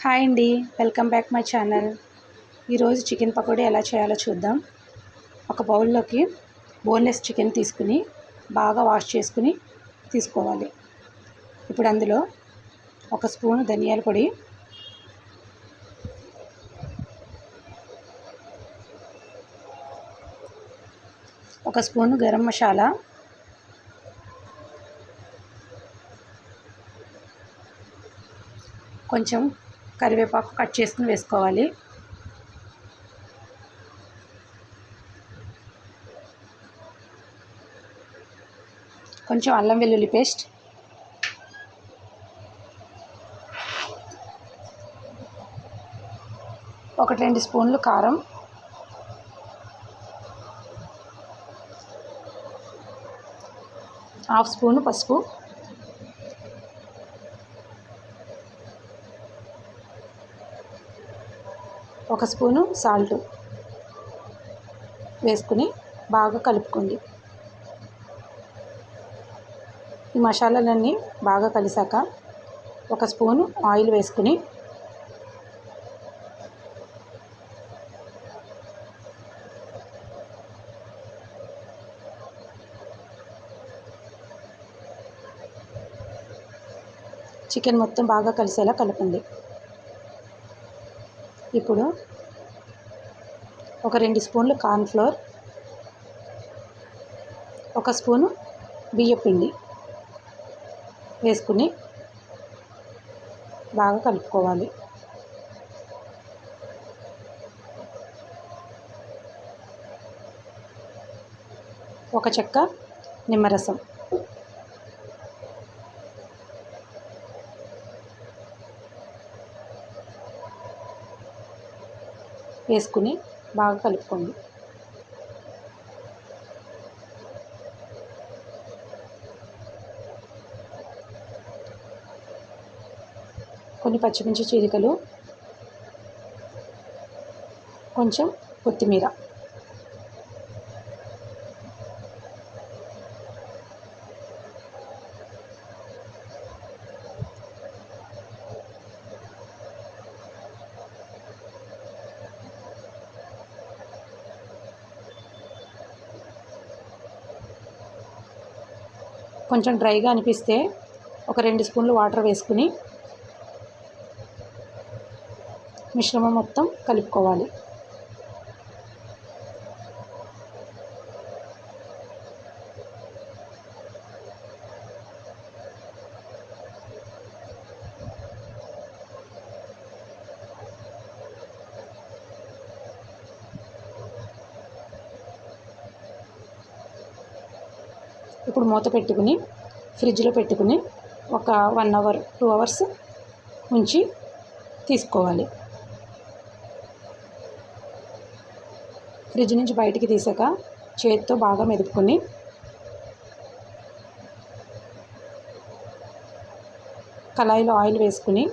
Hi అండి, welcome back my channel. ఈరోజు chicken pakodi ఎలా చేయాలో చూద్దాం. ఒక బౌల్లోకి బోన్లెస్ చికెన్ తీసుకుని బాగా వాష్ చేసుకుని తీసుకోవాలి. ఇప్పుడు అందులో ఒక స్పూను ధనియాల పొడి, ఒక స్పూను గరం మసాలా, కొంచెం కరివేపాకు కట్ చేసుకుని వేసుకోవాలి. కొంచెం అల్లం వెల్లుల్లి పేస్ట్, ఒకటి 2 స్పూన్లు కారం, హాఫ్ స్పూను పసుపు, ఒక స్పూను సాల్ట్ వేసుకుని బాగా కలుపుకోండి. ఈ మసాలాలన్నీ బాగా కలిసాక ఒక స్పూను ఆయిల్ వేసుకుని చికెన్ మొత్తం బాగా కలిసేలా కలపండి. ఇప్పుడు ఒక 2 స్పూన్లు కార్న్ఫ్లోర్, ఒక స్పూను బియ్యపిండి వేసుకుని బాగా కలుపుకోవాలి. ఒక చెక్క నిమ్మరసం వేసుకుని బాగా కలుపుకోండి. కొన్ని పచ్చిమిర్చి చీలికలు, కొంచెం కొత్తిమీర, కొంచెం డ్రైగా అనిపిస్తే ఒక 2 స్పూన్లు వాటర్ వేసుకుని మిశ్రమం మొత్తం కలుపుకోవాలి. ఇప్పుడు మూత పెట్టుకుని ఫ్రిడ్జ్లో పెట్టుకుని ఒక 1 అవర్ 2 అవర్స్ ఉంచి తీసుకోవాలి. ఫ్రిడ్జ్ నుంచి బయటికి తీసాక చేతితో బాగా మెదుపుకొని కళాయిలో ఆయిల్ వేసుకుని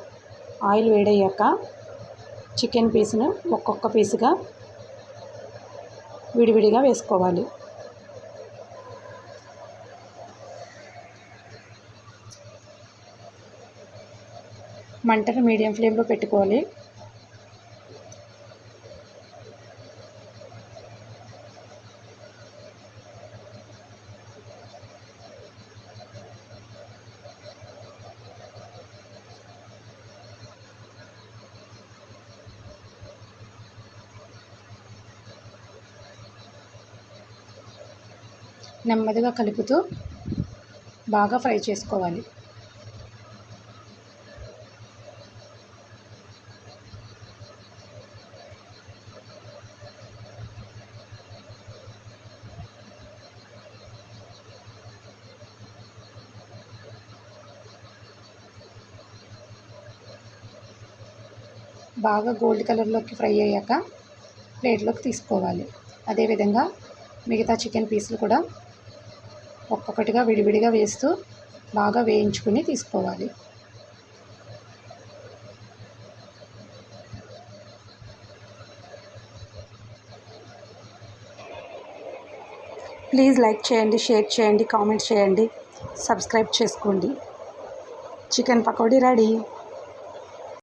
ఆయిల్ వేడయ్యాక చికెన్ పీస్ను ఒక్కొక్క పీసుగా విడివిడిగా వేసుకోవాలి. మంటను మీడియం ఫ్లేమ్లో పెట్టుకోవాలి. నెమ్మదిగా కలుపుతూ బాగా ఫ్రై చేసుకోవాలి. బాగా గోల్డ్ కలర్లోకి ఫ్రై అయ్యాక ప్లేట్లోకి తీసుకోవాలి. అదేవిధంగా మిగతా చికెన్ పీసులు కూడా ఒక్కొక్కటిగా విడివిడిగా వేస్తూ బాగా వేయించుకుని తీసుకోవాలి. ప్లీజ్ లైక్ చేయండి, షేర్ చేయండి, కామెంట్ చేయండి, సబ్స్క్రైబ్ చేసుకోండి. Chicken pakodi ready.